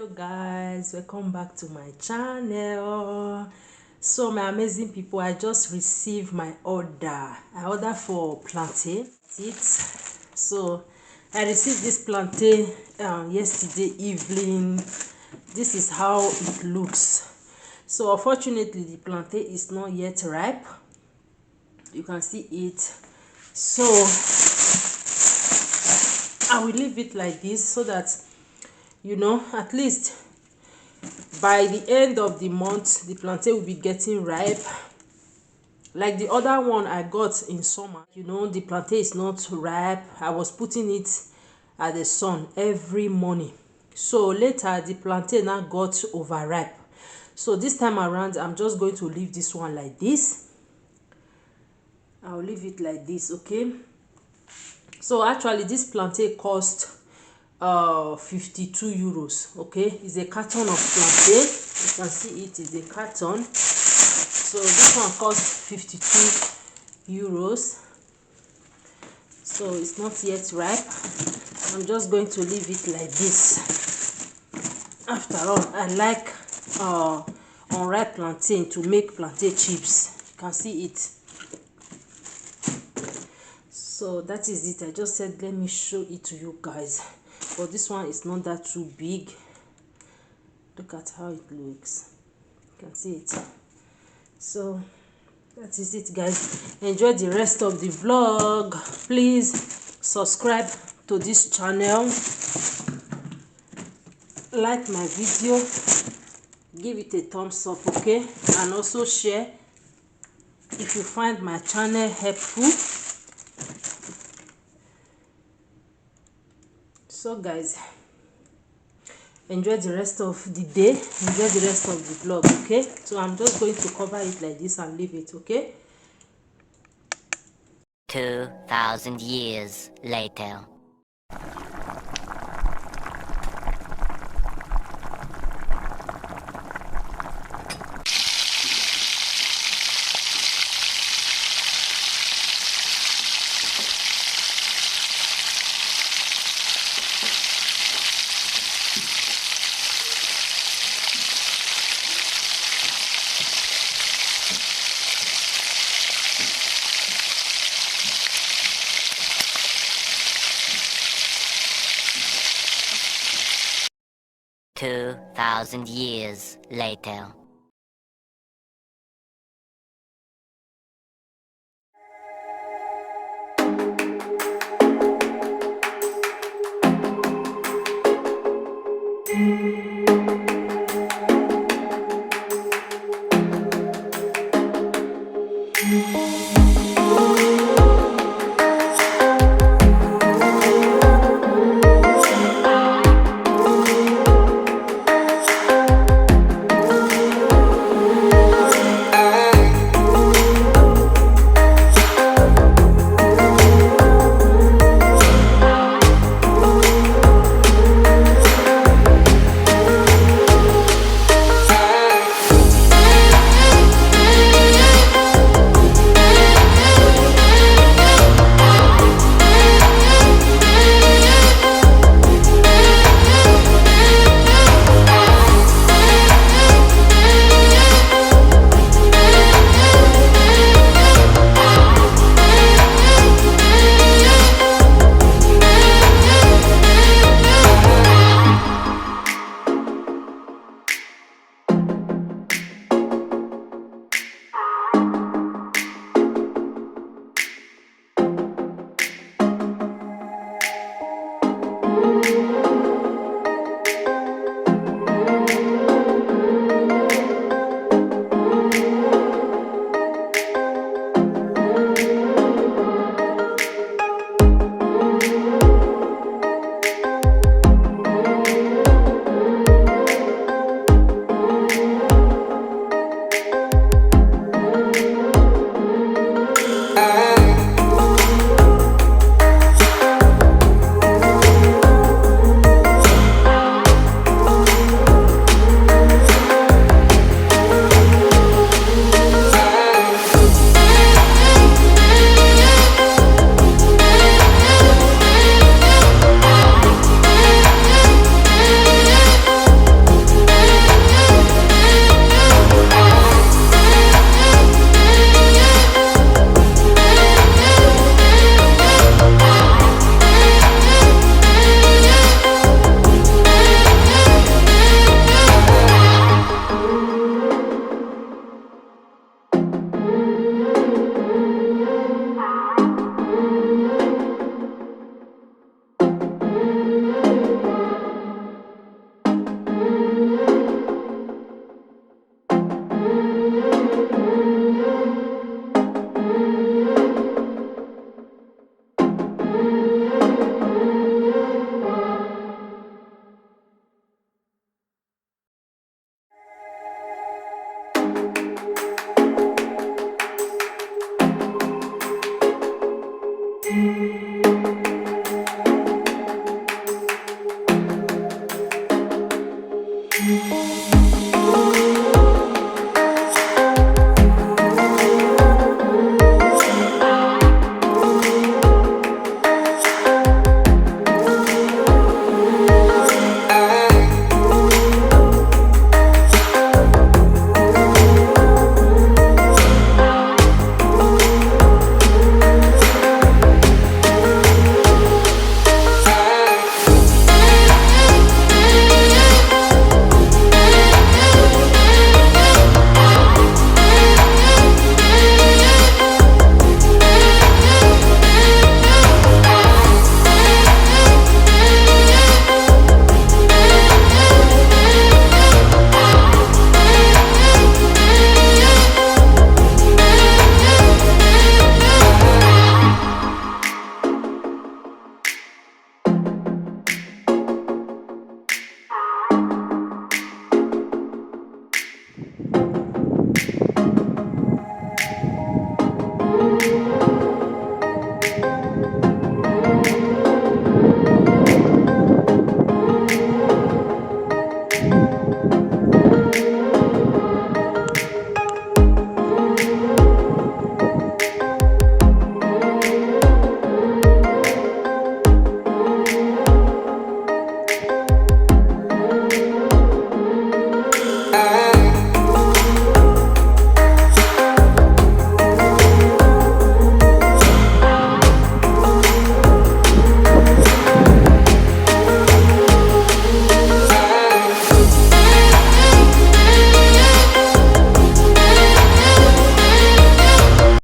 Hello guys, welcome back to my channel. So my amazing people, I just received my order. I ordered for plantain. So I received this plantain yesterday evening. This is how it looks. So unfortunately the plantain is not yet ripe. You can see it. So I will leave it like this so that at least by the end of the month the plantain will be getting ripe. Like the other one I got in summer, the plantain is not ripe. I was putting it at the sun every morning, so later the plantain now got overripe. So this time around I'm just going to leave this one like this. I'll leave it like this, okay? So actually this plantain cost 52 euros. Okay, it's a carton of plantain. You can see it is a carton. So this one cost 52 euros. So it's not yet ripe. I'm just going to leave it like this. After all, I like unripe plantain to make plantain chips. You can see it. So that is it. I just said let me show it to you guys. But this one is not that too big. Look at how it looks. You can see it. So that is it, guys. Enjoy the rest of the vlog. Please subscribe to this channel, like my video, give it a thumbs up, okay, and also share if you find my channel helpful. So guys, enjoy the rest of the day, enjoy the rest of the vlog, okay? So I'm just going to cover it like this and leave it, okay? 2,000 years later. 2,000 years later.